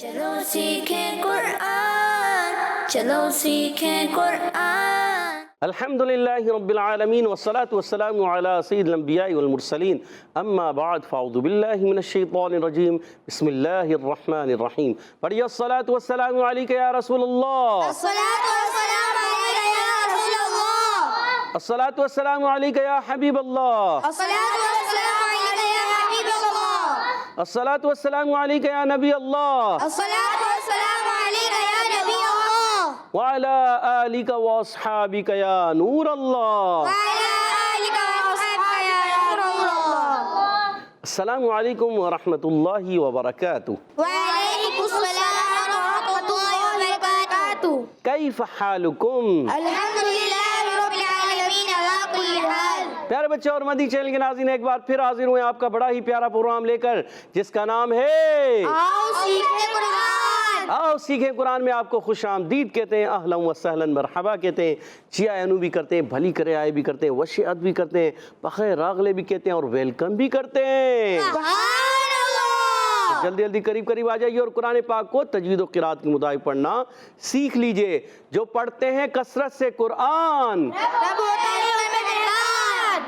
چلو سیکھیں قرآن، چلو سیکھیں قرآن۔ الحمدللہ رب العالمین والصلاة والسلام علی سید الانبیاء والمرسلین اما بعد فاعوذ باللہ من الشیطان الرجیم بسم اللہ الرحمن الرحیم۔ پڑھیے الصلاة والسلام علیک یا رسول اللہ، الصلاۃ والسلام علیک یا رسول اللہ، الصلاة والسلام علیک یا حبیب اللہ، الصلاۃ والسلام علیک یا حبیب اللہ، الصلاة والسلام علیک یا نبی اللہ، الصلاۃ والسلام علیک یا نبی اللہ، وعلی آلک واصحابک یا نور اللہ۔ وعلی آلک واصحابک یا نور اللہ۔ السلام علیکم ورحمۃ اللہ وبرکاتہ۔ وعلیکم السلام ورحمۃ اللہ وبرکاتہ۔ کیف حالکم؟ الحمدللہ رب العالمین علی کل حال۔ پیارے بچے اور مدنی چینل کے ناظرین، ایک بار پھر حاضر ہوئے آپ کا بڑا ہی پیارا پروگرام لے کر، جس کا نام ہے آؤ سیکھیں قرآن۔ آؤ سیکھیں قرآن میں آپ کو خوش آمدید کہتے ہیں، اہلا و سہلا مرحبا کہتے ہیں، جیا اینو بھی کرتے ہیں، بھلی کرے آئے بھی کرتے ہیں، وشعت بھی کرتے ہیں، بخیر راغلے بھی کہتے ہیں اور ویلکم بھی کرتے ہیں۔ سبحان اللہ۔ جلدی جلدی قریب آ جائیے اور قرآن پاک کو تجوید و قرات کے مطابق پڑھنا سیکھ لیجئے۔ جو پڑھتے ہیں کثرت سے قرآن رب ہوتا ہے مہربان،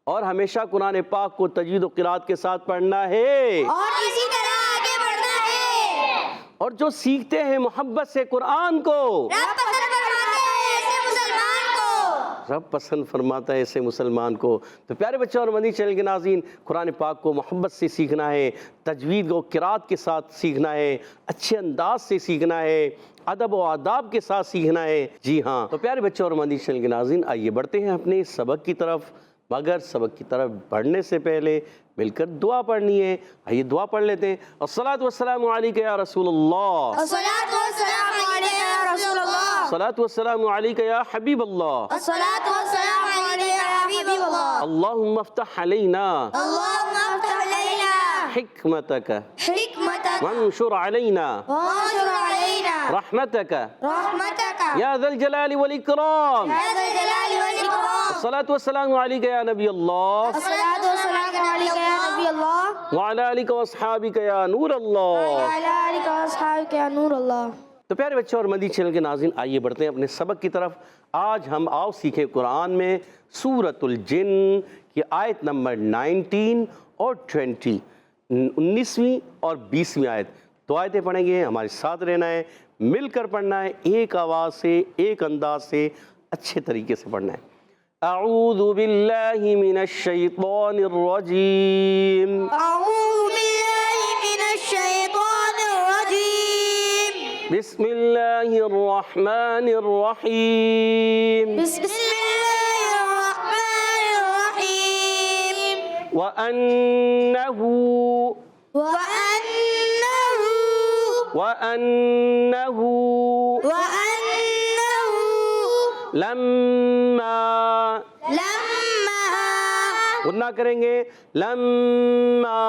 اور ہمیشہ قرآن پاک کو تجوید و قرات کے ساتھ پڑھنا ہے، اور اسی طرح آگے بڑھنا ہے۔ اور جو سیکھتے ہیں محبت سے قرآن کو، رب پسند فرماتا ہے ایسے مسلمان کو۔ رب پسند فرماتا ہے ایسے مسلمان کو۔ تو پیارے بچوں اور مدنی چینل کے ناظرین، قرآن پاک کو محبت سے سیکھنا ہے، تجوید و قرات کے ساتھ سیکھنا ہے، اچھے انداز سے سیکھنا ہے، ادب و آداب کے ساتھ سیکھنا ہے۔ جی ہاں، تو پیارے بچوں اور مدنی چینل کے ناظرین، آئیے بڑھتے ہیں اپنے سبق کی طرف، مگر سبق کی طرف بڑھنے سے پہلے مل کر دعا پڑھنی ہے۔ آئیے دعا پڑھ لیتے ہیں۔ الصلاۃ والسلام علیک یا رسول اللہ، الصلاۃ والسلام علیک یا رسول اللہ، الصلاۃ والسلام علیک یا حبیب اللہ، الصلاۃ والسلام علیک یا حبیب اللہ۔ اللہم افتح علینا اللہم افتح علینا حکمتک حکمتک وانشر علینا وانشر علینا رحمتک رحمتک یا ذا الجلال والاکرام۔ یا ذا الجلال والاکرام۔ الصلاۃ والسلام علیک یا نبی اللہ الصلاۃ والسلام علیک یا نبی اللہ، وعلی آلک واصحابک یا نور اللہ۔ وعلی آلک واصحابک یا نور اللہ۔ تو پیارے بچوں اور مدنی چینل کے ناظرین، آئیے بڑھتے ہیں اپنے سبق کی طرف۔ آج ہم آؤ سیکھیں قرآن میں سورۃ الجن کی آیت نمبر 19 اور 20، 19ویں اور 20ویں آیت۔ دو آیتیں پڑھیں گے، ہمارے ساتھ رہنا ہے، مل کر پڑھنا ہے، ایک آواز سے، ایک انداز سے، اچھے طریقے سے پڑھنا ہے۔ اعوذ باللہ من الشیطان الرجیم، اعوذ باللہ من الشیطان الرجیم، بسم اللہ الرحمن الرحیم، بسم اللہ الرحمن الرحیم، وَأَنَّهُ لَمَّا غنہ کریں گے، لَمَّا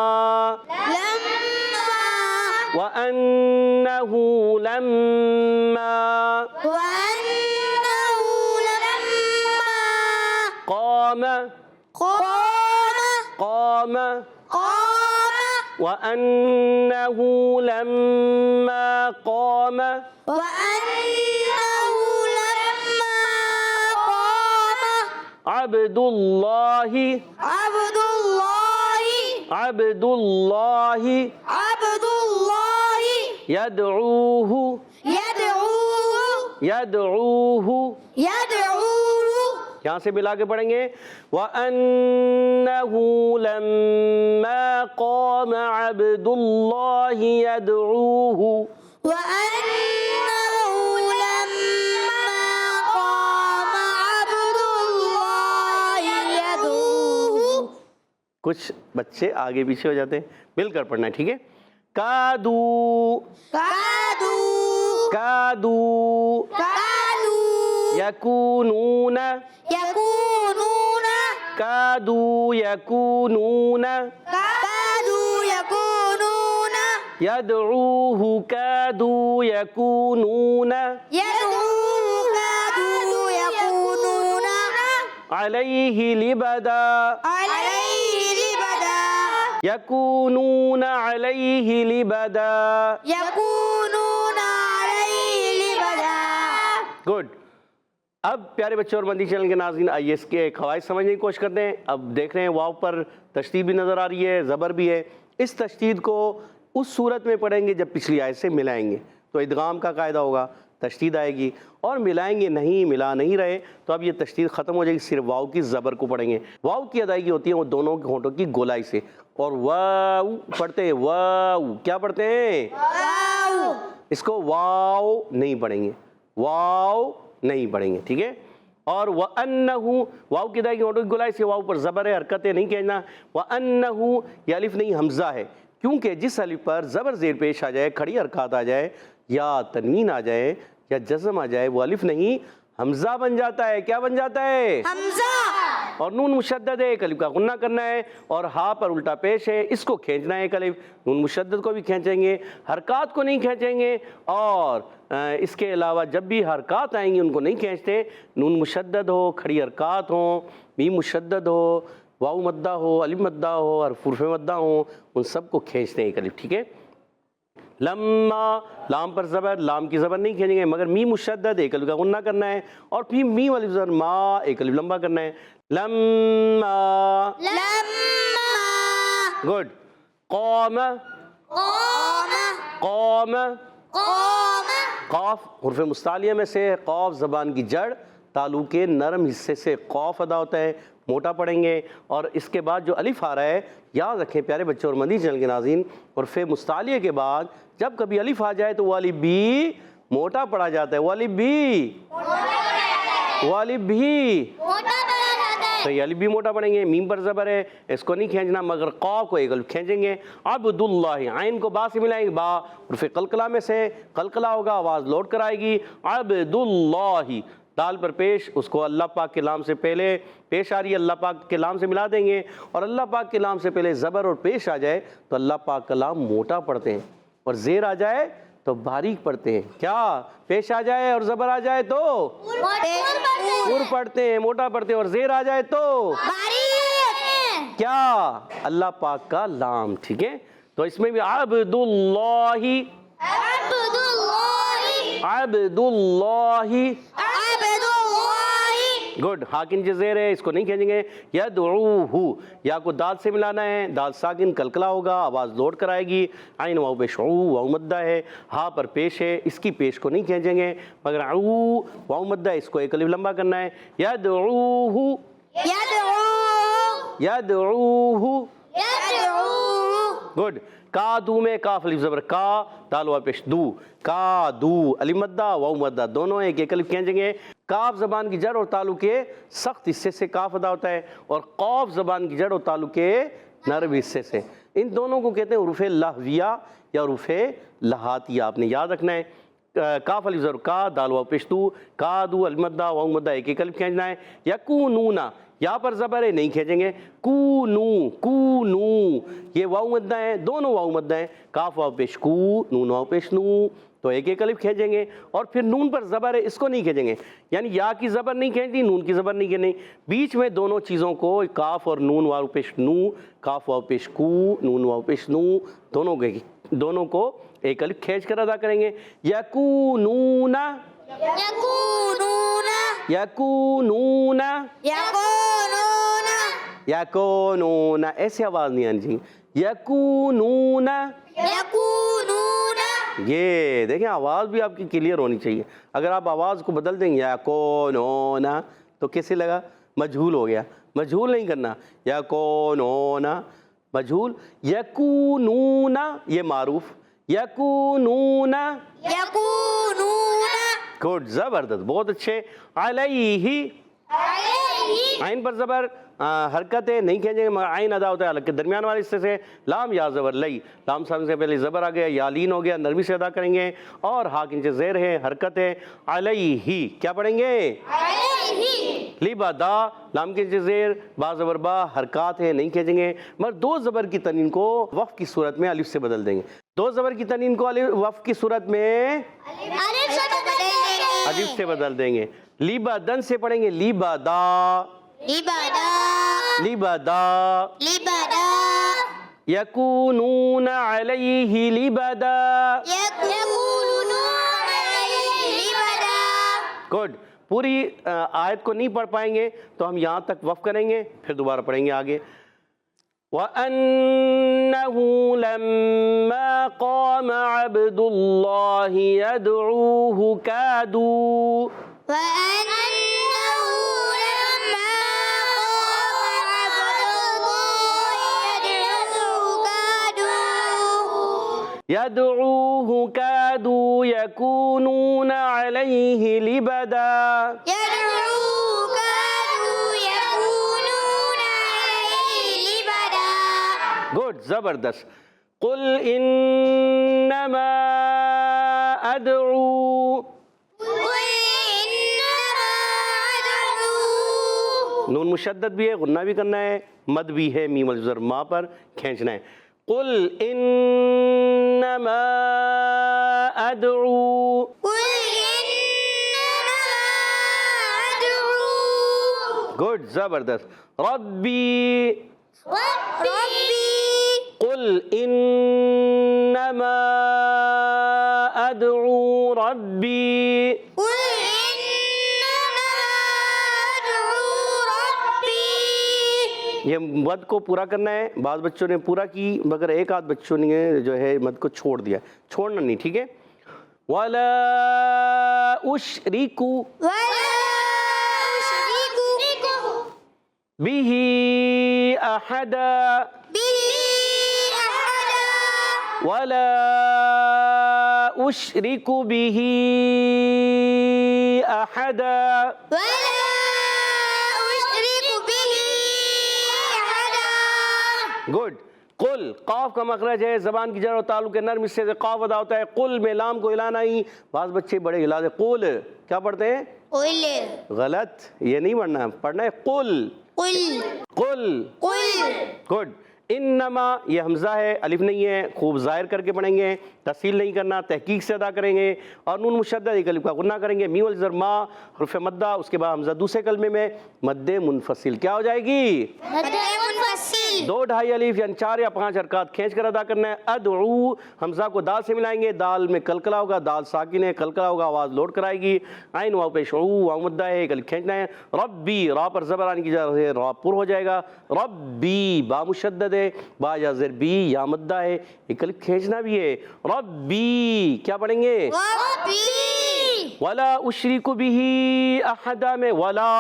وَأَنَّهُ لَمَّا قام وَأَنَّهُ لَمَّا قام عبد اللہ يدعوه یہاں سے ملا کے پڑھیں گے، وَأَنَّهُ لَمَّا قَامَ عَبْدُ اللَّهِ يَدْعُوهُ کچھ بچے آگے پیچھے ہو جاتے ہیں، مل کر پڑھنا ہے، ٹھیک ہے۔ کادو یکونون یدعوه کادوا یکونون علیہ لبدا یکونون علیہ لبدا گڈ. اب پیارے بچوں اور مدنی چینل کے ناظرین آئیے اس کے قواعد سمجھنے کی کوشش کرتے ہیں. اب دیکھ رہے ہیں واو پر تشدید بھی نظر آ رہی ہے, زبر بھی ہے. اس تشدید کو اس صورت میں پڑھیں گے جب پچھلی آیت سے ملائیں گے, تو ادغام کا قاعدہ ہوگا, تشدید آئے گی. اور ملائیں گے نہیں, ملا نہیں رہے تو اب یہ تشدید ختم ہو جائے گی, صرف واو کی زبر کو پڑھیں گے. واو کی ادائیگی ہوتی ہے وہ دونوں کے ہونٹوں کی گولائی سے, اور واو پڑھتے ہیں, واو کیا پڑھتے ہیں, اس کو واو نہیں پڑھیں گے, واو نہیں پڑھیں گے, ٹھیک ہے. اور وَأَنَّهُ واو کی ادائیگی ہونٹوں کی گولائی سے, واو پر زبر ہے, حرکت ہے, نہیں کہنا. وَأَنَّهُ یہ الف نہیں حمزہ ہے, کیونکہ جس الف پر زبر زیر پیش آ جائے, کھڑی حرکات آ جائے, یا تنوین آ جائے, یا جزم آ جائے, وہ الف نہیں حمزہ بن جاتا ہے. کیا بن جاتا ہے, حمزہ. اور نون مشدد ہے, ایک الف کا غنہ کرنا ہے, اور ہا پر الٹا پیش ہے, اس کو کھینچنا ہے. ایک الف نون مشدد کو بھی کھینچیں گے, حرکات کو نہیں کھینچیں گے. اور اس کے علاوہ جب بھی حرکات آئیں گی ان کو نہیں کھینچتے. نون مشدد ہو, کھڑی حرکات ہوں, میم مشدد ہو, واو مدہ ہو, الف مدہ ہو, اور حرف مدہ ہوں, ان سب کو کھینچتے ہیں ایک الف, ٹھیک ہے. لما لام پر زبر, لام کی زبر نہیں کھینچیں گے, مگر میم مشدد ایک الف کا غنہ کرنا ہے, اور پھر میم الف زبر ما ایک الف لمبا کرنا ہے. لما گڈ. قوم قوم قاف حرف مستعلیہ میں سے, قاف زبان کی جڑ, تالو کے نرم حصے سے قاف ادا ہوتا ہے, موٹا پڑھیں گے. اور اس کے بعد جو الف آ رہا ہے, یاد رکھیں پیارے بچوں اور مدنی چینل کے ناظرین, حرف مستعلیہ کے بعد جب کبھی الف آ جائے تو وہ الف بھی موٹا پڑھا جاتا ہے. وہ الف بھی, وہ الف بھی, تو یہ الف بھی موٹا پڑھیں گے. میم پر زبر ہے, اس کو نہیں کھینچنا, مگر قاف کو ایک الف کھینچیں گے. عبداللہ, عین کو با سے ملائیں گے, با حرف قلقلہ میں سے, قلقلہ ہوگا, آواز لوٹ کر آئے گی. عبداللہ, دال پر پیش, اس کو اللہ پاک کے لام سے پہلے پیش آ رہی ہے, اللہ پاک کے لام سے ملا دیں گے. اور اللہ پاک کے لام سے پہلے زبر اور پیش آ جائے تو اللہ پاک کا لام موٹا پڑھتے ہیں, اور زیر آ جائے تو باریک پڑھتے ہیں. کیا پیش آ جائے اور زبر آ جائے تو پر پڑھتے ہیں, موٹا پڑھتے ہیں, اور زیر آ جائے تو کیا, اللہ پاک کا لام, ٹھیک ہے. تو اس میں بھی عبداللہ, عبداللہ, گڈ. ہاکن جزیر ہے, اس کو نہیں کھینچیں گے. یدعوہ, یا کو دال سے ملانا ہے, دال ساکن کلکلا ہوگا, آواز لوٹ کر آئے گی. عین واو پیش عو, واو مدہ ہے, ہا پر پیش ہے, اس کی پیش کو نہیں کھینچیں گے, مگر عو واو مدہ ہے, اس کو ایک الف لمبا کرنا ہے. یدعوہ, یدعوہ, گڈ. کادو میں کاف الف زبر کا, دال واو پیش دو, کادو, الف مدہ واو مدہ دونوں ایک ایک الف کھینچیں گے. کاف زبان کی جڑ اور تالو کے سخت حصے سے کاف ادا ہوتا ہے, اور قاف زبان کی جڑ اور تالو کے نرم حصے سے. ان دونوں کو کہتے ہیں حروف لہویہ یا حروف لہاتیہ. آپ نے یاد رکھنا ہے, کاف الف زبر کا, دال واو پیش دو, کادو, الف مدہ واو مدہ ایک ایک الف کھینچنا ہے. یکونون, یا پر زبر ہے, نہیں کھینچیں گے. کونو, کونو, یہ واو مدہ ہیں, دونوں واو مدہ ہیں, کاف واو پیش کو, نون واو پیش نو, تو ایک ایک الف کھینچیں گے. اور پھر نون پر زبر ہے, اس کو نہیں کھینچیں گے, یعنی یا کی زبر نہیں کھینچنی, نون کی زبر نہیں کھینچنی, بیچ میں دونوں چیزوں کو, کاف اور نون واو پیش نو, کاف واو پیش کو, نون واو پیش نو, دونوں کو ایک الف کھینچ کر ادا کریں گے. یکونون, یکونون, یکونون, ایسے آواز نہیں آنی چاہیے. یکونون, یہ دیکھیں آواز بھی آپ کی کلیئر ہونی چاہیے. اگر آپ آواز کو بدل دیں گے یکونون تو کیسے لگا, مجہول ہو گیا. مجہول نہیں کرنا, یکونون مجہول. یکونون یہ معروف, یکونون, گڈ, زبردست, بہت اچھے. علیہ, عین پر زبر, حرکت ہے, نہیں کھینچیں گے, عین ادا ہوتا ہے حلق کے درمیان والے حصے سے. لام یا زبر لئی, لام سامنے سے پہلے زبر آ گیا, یا لین ہو گیا, نرمی سے ادا کریں گے. اور ہا کے نیچے زیر ہے, حرکت ہے. علیہ, کیا پڑھیں گے, لبدا, لام کے نیچے زیر, با زبر با, حرکات ہے, نہیں کھینچیں گے, مگر دو زبر کی تنوین کو وقف کی صورت میں الف سے بدل دیں گے. دو زبر کی تنوین کو وقف کی صورت میں الف سے بدل دیں گے. لبدن سے پڑھیں گے, لبدا, لبدا, یکونون علیہ لبدا, گڈ. پوری آیت کو نہیں پڑھ پائیں گے تو ہم یہاں تک وقف کریں گے، پھر دوبارہ پڑھیں گے آگے. وَأَنَّهُ لَمَّا قَامَ عَبْدُ اللَّهِ يَدْعُوهُ كَادُوا وَأَنَّهُ لَمَّا قَامَ عَبْدُ اللَّهِ يَدْعُوهُ كَادُوا يَكُونُونَ عَلَيْهِ لِبَدًا. گڈ، زبردست. قل انما ادعو، نون مشدد بھی ہے، غنہ بھی کرنا ہے، مد بھی ہے، میم الجزر ما پر کھینچنا ہے. قل انما ادعو. گڈ، زبردست. ربی. قل انما ادعو ربی. یہ مد کو پورا کرنا ہے. بعض بچوں نے پورا کی مگر ایک آدھ بچوں نے جو ہے مد کو چھوڑ دیا. چھوڑنا نہیں، ٹھیک ہے. وَلَا أُشْرِكُ بِهِ أَحَدًا وَلَا أُشْرِكُ بِهِ أَحَدًا. گڈ. قل، قاف کا مخرج ہے، زبان کی جڑ و تعلق نرم حصے سے قاف ادا ہوتا ہے. قل میں لام کو ہلانا ہی. بعض بچے بڑے ہلا دے. قل کیا پڑھتے ہیں؟ غلط، یہ نہیں پڑھنا، پڑھنا ہے قل. قل. گڈ. انما یہ حمزہ ہے، الف نہیں ہے، خوب ظاہر کر کے پڑھیں گے، تفصیل نہیں کرنا، تحقیق سے ادا کریں گے. اور نون مشدد ایک الف کا غنہ کریں گے. میم الجزر ما حرف مدہ، اس کے بعد حمزہ دوسرے کلمے میں مد منفصل کیا ہو جائے گی؟ 2 ڈھائی الف یعنی 4 یا 5 حرکات کھینچ کر ادا کرنا ہے. ادعو، حمزہ کو دال سے ملائیں گے، دال میں کلکلا ہوگا، دال ساکن ہے، کلکلا ہوگا، آواز لوٹ کر آئے گی. عین واو پیش عو، واو مدہ ہے، ایک الف کھینچنا ہے. ربی، را پر زبر آنے کی جگہ سے را پر ہو جائے گا. ربی، با مشدد ہے، با یا زر بی، یا مدہ ہے، ایک الف کھینچنا بھی ہے. ربی کیا پڑھیں گے؟ وَلَا أُشْرِكُ بِهِ أَحَدًا میں ولا،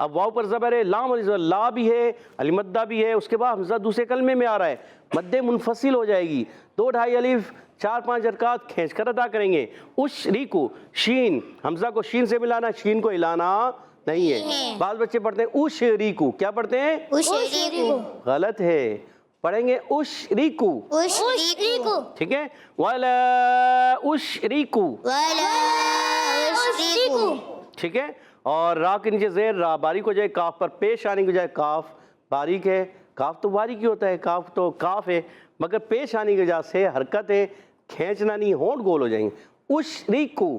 اب واو پر زبر ہے، لام اور لا بھی ہے، علی مدہ بھی ہے، اس کے بعد حمزہ دوسرے کلمے میں آ رہا ہے، مد منفصل ہو جائے گی. 2 ڈھائی الف 4-5 حرکات کھینچ کر ادا کریں گے. اشریکو، شین، حمزہ کو شین سے ملانا، شین کو ہلانا نہیں ہے. بعض بچے پڑھتے ہیں اشریکو، کیا پڑھتے ہیں؟ غلط ہے، پڑھیں گے اشریکو. ٹھیک ہے. وَلَا أُشْرِكُ. ٹھیک ہے. اور را کے نیچے زیر، را باریک ہو جائے، کاف پر پیش آنے کی جائے، کاف باریک ہے، کاف تو باریک ہی ہوتا ہے، کاف تو کاف ہے، مگر پیش آنے کی وجہ سے حرکت ہے، کھینچنا نہیں، ہونٹ گول ہو جائیں گے. اشریکو.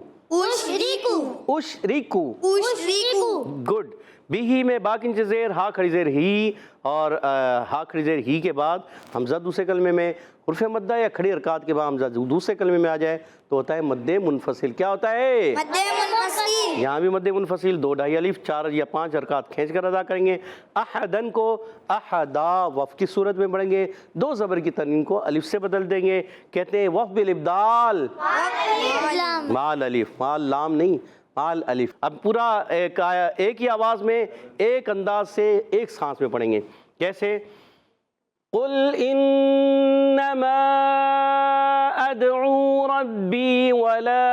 گڈ. بھی میں با کے نیچے زیر، ہا کھڑی زیر ہی، اور ہا کھڑی زیر ہی کے بعد حمزہ دوسرے کلمے میں، حرف مدہ یا کھڑی حرکات کے بعد حمزہ دوسرے کلمے میں آ جائے تو ہوتا ہے مد منفصل. کیا ہوتا ہے؟ یہاں بھی مد منفصل. 2 ڈھائی الف 4 یا 5 حرکات کھینچ کر ادا کریں گے. احدن کو احدا وف کی صورت میں پڑھیں گے. 2 زبر کی تنوین کو الف سے بدل دیں گے. کہتے ہیں وف بالابدال مال الف، مال لام نہیں، مال الف. اب پورا ایک ہی آواز میں، ایک انداز سے، ایک سانس میں پڑھیں گے. کیسے؟ قل انما ادعو ربی ولا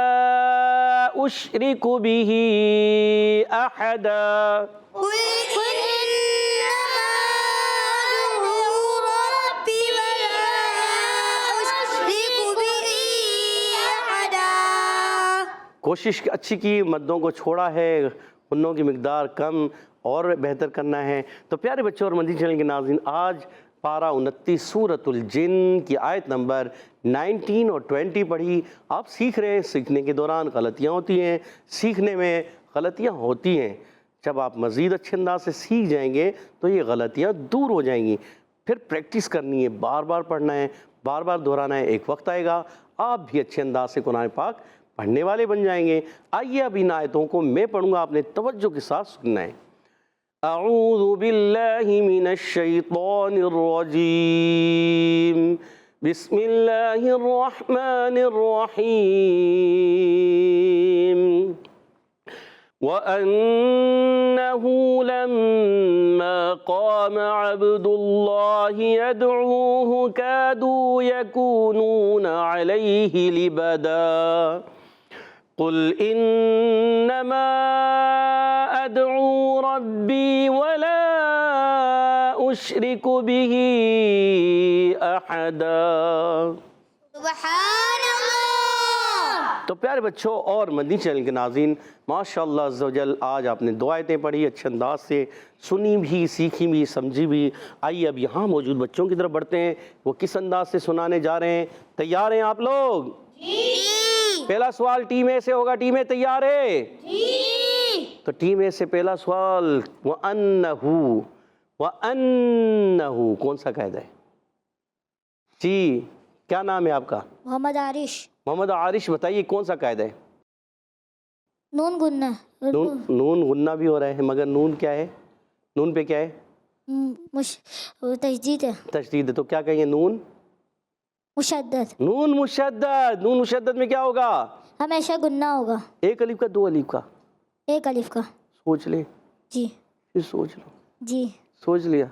اشرک به احدا. کوشش اچھی کی، مدوں کو چھوڑا ہے، غنوں کی مقدار کم اور بہتر کرنا ہے. تو پیارے بچوں اور مدنی چینل کے ناظرین، آج پارہ 29 سورۃ الجن کی آیت نمبر 19 اور 20 پڑھی. آپ سیکھ رہے ہیں، سیکھنے کے دوران غلطیاں ہوتی ہیں، سیکھنے میں غلطیاں ہوتی ہیں. جب آپ مزید اچھے انداز سے سیکھ جائیں گے تو یہ غلطیاں دور ہو جائیں گی. پھر پریکٹس کرنی ہے، بار بار پڑھنا ہے، بار بار دہرانا ہے. ایک وقت آئے گا آپ بھی اچھے انداز سے قرآن پاک پڑھنے والے بن جائیں گے۔ آئیے اب ان آیتوں کو میں پڑھوں گا، آپ نے توجہ کے ساتھ سننا ہے۔ اعوذ باللہ من الشیطان الرجیم، بسم اللہ الرحمن الرحیم۔ وَأَنَّهُ لَمَّا قَامَ عَبْدُ اللَّهِ يَدْعُوهُ كَادُوا يَكُونُونَ عَلَيْهِ لِبَدًا قُلْ إِنَّمَا أَدْعُو رَبِّي وَلَا أُشْرِكُ بِهِ أَحَدًا۔ سبحان اللہ۔ تو پیارے بچوں اور مدنی چینل کے ناظرین، ماشاءاللہ عز و جل آج آپ نے دو آیتیں پڑھی، اچھے انداز سے سنی بھی، سیکھی بھی، سمجھی بھی۔ آئیے اب یہاں موجود بچوں کی طرف بڑھتے ہیں، وہ کس انداز سے سنانے جا رہے ہیں۔ تیار ہیں آپ لوگ؟ جی پہلا سوال ٹیم اے سے ہوگا، ٹیم اے تیار ہے؟ جی۔ تو ٹیم اے سے پہلا سوال، وَأَنَّهُ کون سا قاعدہ ہے؟ جی کیا نام ہے آپ کا؟ محمد عارش۔ محمد عارش، بتائیے کون سا قاعدہ ہے؟ نون گننا۔ نون غنہ بھی ہو رہا ہے، مگر نون کیا ہے؟ نون پہ کیا ہے؟ تشدید ہے۔ تشدید ہے، تو کیا کہیں گے؟ نون مشدد۔ نون مشدد۔ نون مشدد میں کیا ہوگا؟ ہمیشہ گننا ہوگا۔ ایک الف کا، دو الف کا؟ ایک الف کا۔ سوچ لیں، جی پھر سوچ لو۔ جی۔ سوچ لیا،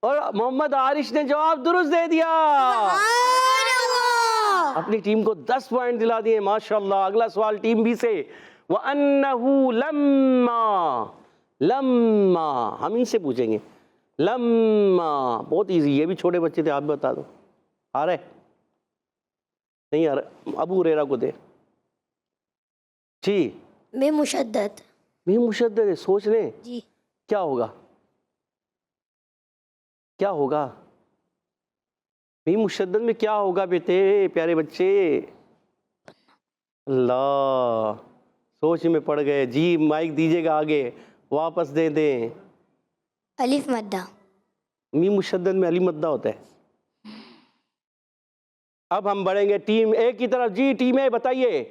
اور محمد عارش نے جواب درست دے دیا، اپنی ٹیم کو 10 پوائنٹ دلا دیے، ماشاءاللہ۔ اگلا سوال ٹیم بی سے، وَأَنَّهُ لَمَّا ہم ان سے پوچھیں گے۔ لَمَّا بہت ایزی، یہ بھی چھوٹے بچے تھے، آپ بھی بتا دو۔ آ رہے نہیں آ رہے؟ ابو ہریرہ کو دے جی۔ میں مشدد۔ بھی مشدد ہے، سوچ لیں جی۔ کیا ہوگا؟ کیا ہوگا بھی مشدد میں؟ کیا ہوگا بیٹے پیارے بچے؟ اللہ، سوچ میں پڑ گئے جی۔ مائک دیجیے گا آگے، واپس دے دیں۔ الف مدہ۔ می مشدد میں علی مدہ ہوتا ہے۔ اب ہم بڑھیں گے ٹیم اے کی طرف۔ جی ٹیم اے بتائیے،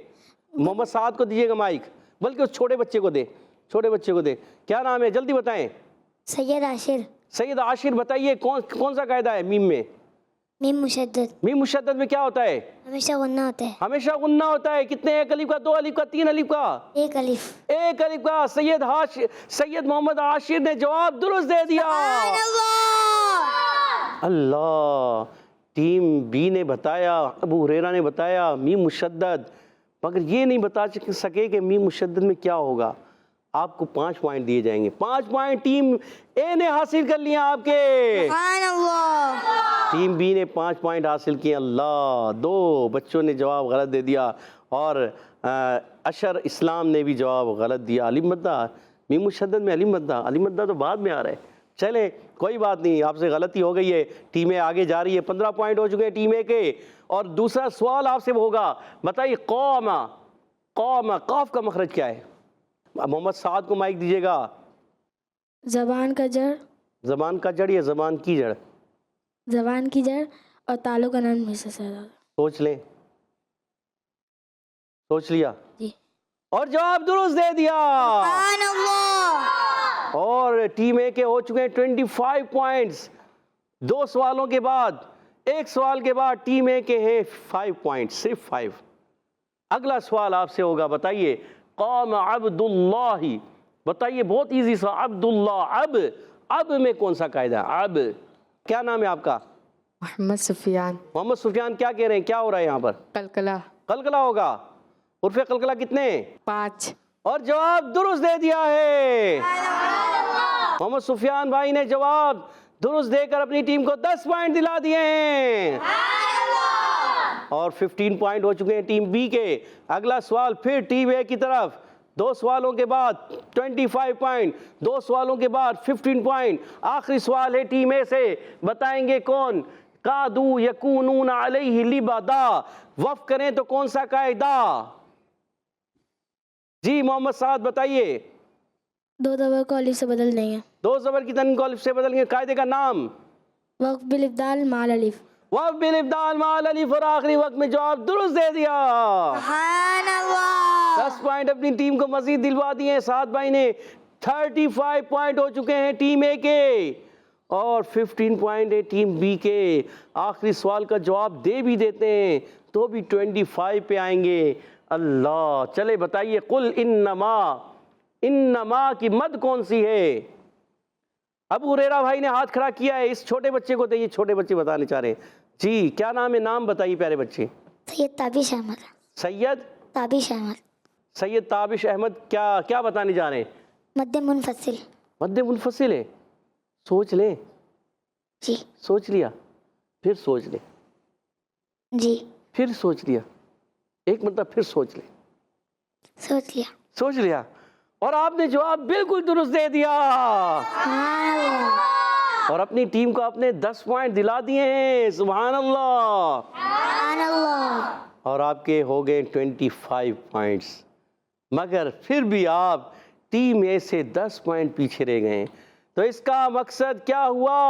محمد سعد کو دیجیے گا مائک، بلکہ اس چھوٹے بچے کو دے، چھوٹے بچے کو دے۔ کیا نام ہے؟ جلدی بتائیں۔ سید عاشر۔ سید عاشر، بتائیے کون سا قاعدہ ہے میم میں؟ میم مشدد۔ میم مشدد میں کیا ہوتا ہے؟ ہمیشہ غنہ ہوتا ہے۔ ہمیشہ غنہ ہوتا ہے۔ کتنے؟ ایک الف کا، دو الف کا، تین الف کا؟ ایک الف۔ ایک الف کا۔ سید محمد عاشر نے جواب درست دے دیا، اللہ۔ ٹیم بی نے بتایا، ابو ہریرہ نے بتایا میم مشدد، مگر یہ نہیں بتا سکے کہ میم مشدد میں کیا ہوگا۔ آپ کو 5 پوائنٹ دیے جائیں گے۔ 5 پوائنٹ ٹیم اے نے حاصل کر لیا آپ کے، سبحان اللہ۔ ٹیم بی نے 5 پوائنٹ حاصل کیے۔ اللہ، 2 بچوں نے جواب غلط دے دیا، اور اشر اسلام نے بھی جواب غلط دیا۔ علی مدہ، میم مشدد میں علی مدہ، علی مدہ تو بعد میں آ رہا ہے۔ چلیں کوئی بات نہیں، آپ سے غلطی ہو گئی ہے، ٹیم اے آگے جا رہی ہے۔ 15 پوائنٹ ہو چکے ہیں ٹیم اے کے۔ اور دوسرا سوال آپ سے ہوگا، بتائیے قوم، قاف کا مخرج کیا ہے؟ محمد سعد کو مائک دیجیے گا۔ زبان کا جڑ۔ زبان کا جڑ یا زبان کی جڑ؟ زبان کی جڑ اور تالوں کا نام میں سے زیادہ۔ سوچ لیں، سوچ لیا؟ جی۔ اور جواب درست دے دیا، سبحان اللہ۔ اور ٹیم اے کے ہو چکے ہیں 25 پوائنٹس 2 سوالوں کے بعد۔ 1 سوال کے بعد ٹیم اے کے ہیں 5 پوائنٹ، صرف 5۔ اگلا سوال آپ سے ہوگا، بتائیے قام عبد اللہ، بتائیے بہت ایزی سا، عبداللہ، اب میں کون سا قاعدہ؟ اب کیا نام ہے آپ کا؟ محمد سفیان۔ محمد سفیان، کیا کہہ رہے ہیں؟ کیا ہو رہا ہے یہاں پر؟ قلقلہ۔ قلقلہ ہوگا۔ عرف قلقلہ کتنے؟ 5۔ اور جواب درست دے دیا ہے، محمد سفیان بھائی نے جواب درست دے کر اپنی ٹیم کو 10 پوائنٹ دلا دیے ہیں، اور 15 پوائنٹ ہو چکے ہیں ٹیم بی کے۔ اگلا سوال پھر ٹیم اے کی طرف، 2 سوالوں کے بعد 25 پوائنٹ، 2 سوالوں کے بعد 15 پوائنٹ۔ آخری سوال ہے ٹیم اے سے، بتائیں گے کون؟ قادو یکونون علیہ لبدا، وقف کریں تو کون سا قاعدہ؟ جی محمد سعد بتائیے۔ 2 زبر کو الف سے بدل دیں گے۔ 2 زبر کی تنوین کو الف سے بدل گے، قاعدے کا نام؟ وقف بالابدال مال الف۔ وقف بالابدال مع الف، اور آخری وقت میں جواب درست دے دیا، سبحان اللہ۔ پوائنٹ اپنی ٹیم کو مزید دلوا دیے ہیں سعد بھائی نے. 35 پوائنٹ ہو چکے ہیں ٹیم اے کے اور 15 پوائنٹ ہے ٹیم بی کے. آخری سوال کا جواب دے بھی دیتے ہیں تو بھی 25 پہ آئیں گے. اللہ چلے بتائیے قل انما کی مد کون سی ہے؟ ابو ہریرہ بھائی نے ہاتھ کھڑا کیا ہے. اس چھوٹے بچے کو دے, یہ چھوٹے بچے بتانے چاہ رہے ہیں. جی کیا نام ہے؟ نام بتائیے پیارے بچے. سید تابش احمد. سید تابش احمد. سید تابش احمد. کیا بتانے جا رہے ہیں؟ مد منفصل. مد منفصل ہے. سوچ لیں. جی. سوچ لیا؟ پھر سوچ لیں. جی. پھر سوچ لیا؟ ایک مرتبہ پھر سوچ لیں. سوچ لیا. سوچ لیا اور آپ نے جواب بالکل درست دے دیا اور اپنی ٹیم کو آپ نے 10 پوائنٹ دلا دیے ہیں. سبحان اللہ. سبحان اللہ. اور آپ کے ہو گئے 25 پوائنٹس. مگر پھر بھی آپ ٹیم اے سے 10 پوائنٹ پیچھے رہ گئے. تو اس کا مقصد کیا ہوا؟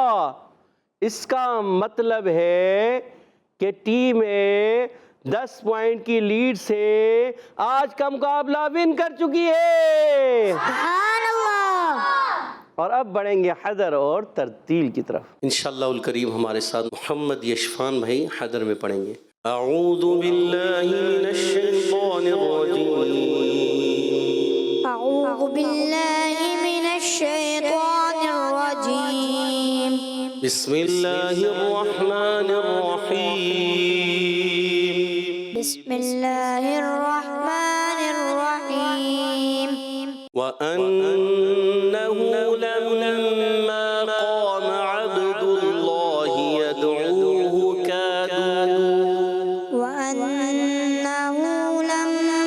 اس کا مطلب ہے کہ ٹیم اے 10 پوائنٹ کی لیڈ سے آج کا مقابلہ ون کر چکی ہے. سبحان اللہ. اور اب بڑھیں گے حدر اور ترتیل کی طرف. انشاءاللہ الکریم ہمارے ساتھ محمد یشفان بھائی حدر میں پڑھیں گے. اعوذ باللہ من الشیطان الرجیم. أعوذ بالله من الشيطان الرجيم. بسم اللہ الرحمن الرحیم. بسم الله الرحمن الرحيم. وَأَنَّهُ لَمَّا قَامَ عَبْدُ اللَّهِ يَدْعُوهُ كَادُوا وأنه لما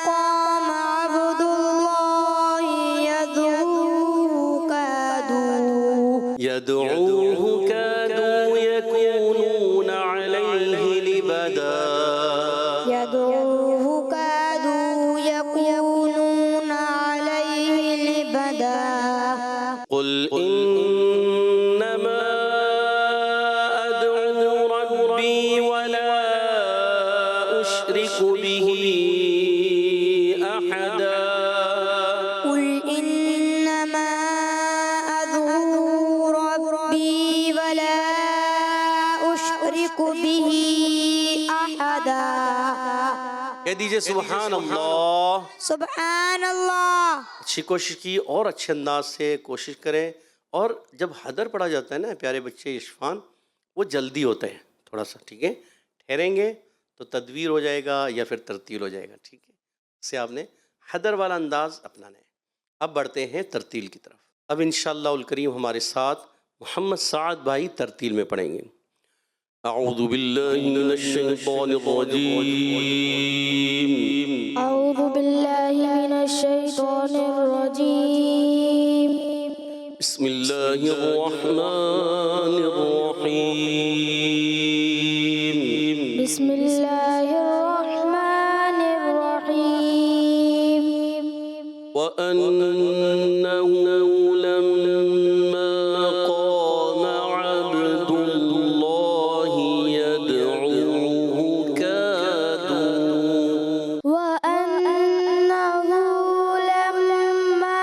قام عبد الله يدعوه كادوا يكونون عليه لبدا. يدعوه كادوا يكونون عليه لبدا. قل إنما أدعو ربي ولا أشرك به أحدا. قل إنما أدعو ربي ولا أشرك به أحدا. کہہ دیجئے سبحان اللہ. سبحان اللہ. اچھی کوشش کی اور اچھے انداز سے کوشش کریں. اور جب حدر پڑھا جاتا ہے نا پیارے بچے عشفان, وہ جلدی ہوتا ہے تھوڑا سا, ٹھیک ہے؟ ٹھہریں گے تو تدویر ہو جائے گا یا پھر ترتیل ہو جائے گا, ٹھیک ہے؟ اس سے آپ نے حدر والا انداز اپنانا ہے. اب بڑھتے ہیں ترتیل کی طرف. اب انشاءاللہ الکریم ہمارے ساتھ محمد سعد بھائی ترتیل میں پڑھیں گے. اعوذ باللہ من الشیطان الرجیم. اعوذ باللہ من الشیطان الرجیم. بسم اللہ الرحمن الرحیم. بسم اللہ الرحمن الرحیم. وَأَنَّهُ لَمَّا قَامَ عَبْدُ اللَّهِ يَدْعُوهُ كَادُوا. وأنه لما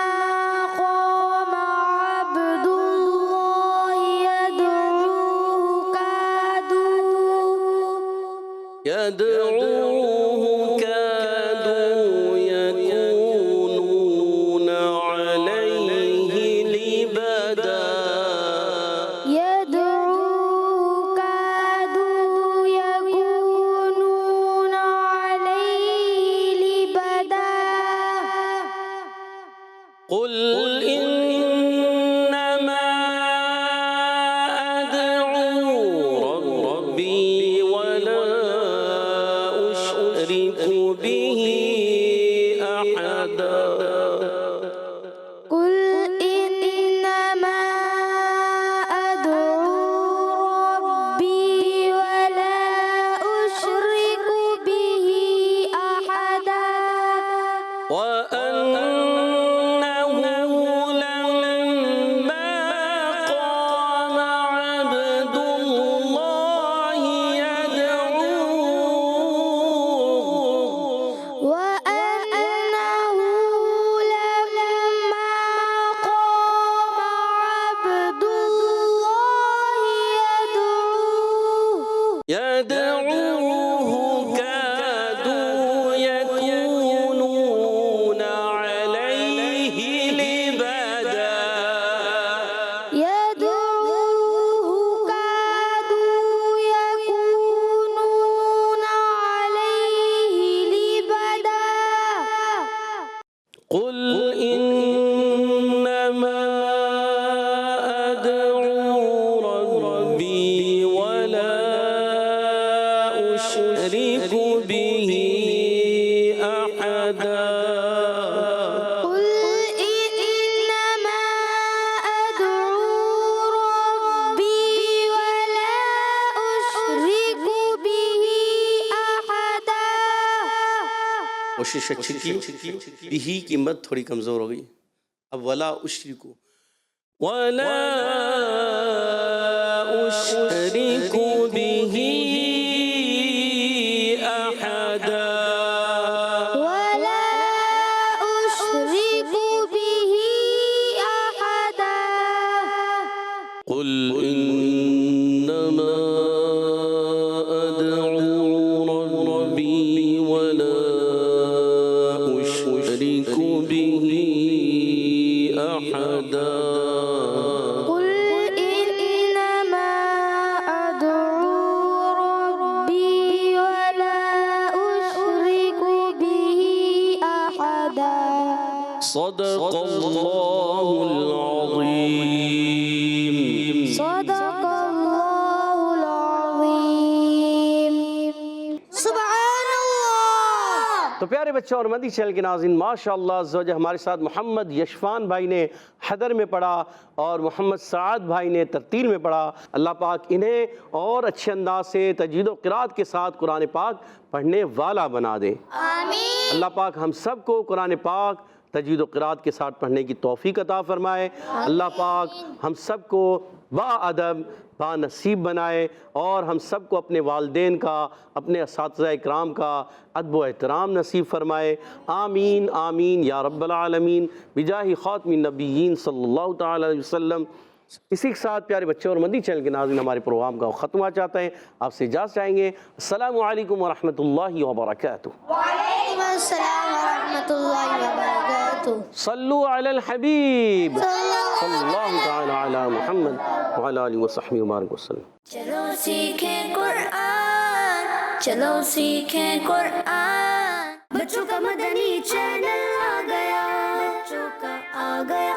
قام عبد الله يدعوه كادوا يكونون عليه لبدا. يدعوه كادوا يكونون عليه لبدا. قل إنما أدعو ربي ولا أشرك به أحدا. قل إنما أدعو ربي ولا أشرك به أحدا. وأنه لما قام عبد الله يدعوه قل انما ادعو ربی ولا اشرک به احدا قل إنما أدعو ربي ولا أشرك به أحدا. کوشش اچھی کی بھی کی مد تھوڑی کمزور ہو گئی. اب ولا اشرکو ولا اشرکو به احدا ولا أشرك به أحدا. قل انما ادعو ربی ولا اشرک به احدا قل إنما أدعو ربي ولا أشرك به أحدا. صدق اللہ العظیم. صدق الله العظيم. سبحان الله. تو پیارے بچوں اور مدنی چینل کے ناظرین، ماشاءاللہ عز و جل ہمارے ساتھ محمد یشفان بھائی نے حدر میں پڑھا اور محمد سعاد بھائی نے ترتیل میں پڑھا. اللہ پاک انہیں اور اچھے انداز سے تجوید و قرات کے ساتھ قرآن پاک پڑھنے والا بنا دے. آمین. اللہ پاک ہم سب کو قرآن پاک تجوید و قرات کے ساتھ پڑھنے کی توفیق عطا فرمائے. اللہ پاک ہم سب کو با ادب با نصیب بنائے اور ہم سب کو اپنے والدین کا، اپنے اساتذہ اکرام کا ادب و احترام نصیب فرمائے. آمین آمین یا رب العالمین بجاہ خاتم النبیین صلی اللہ تعالی علیہ وسلم. اسی کے ساتھ پیارے بچوں اور مدنی چینل کے ناظرین ہمارے پروگرام کا ختمہ چاہتے ہیں. آپ سے اجازت چاہیں گے. السلام علیکم ورحمۃ اللہ وبرکاتہ. وعلیکم السلام ورحمۃ اللہ وبرکاتہ. صلو علی الحبیب صلی اللہ تعالی علی محمد وعلی آلہ وصحبہ وبارک وسلم. چلو سیکھیں قرآن، چلو سیکھیں قرآن. بچوں کا مدنی چینل آ گیا، بچوں کا آ گیا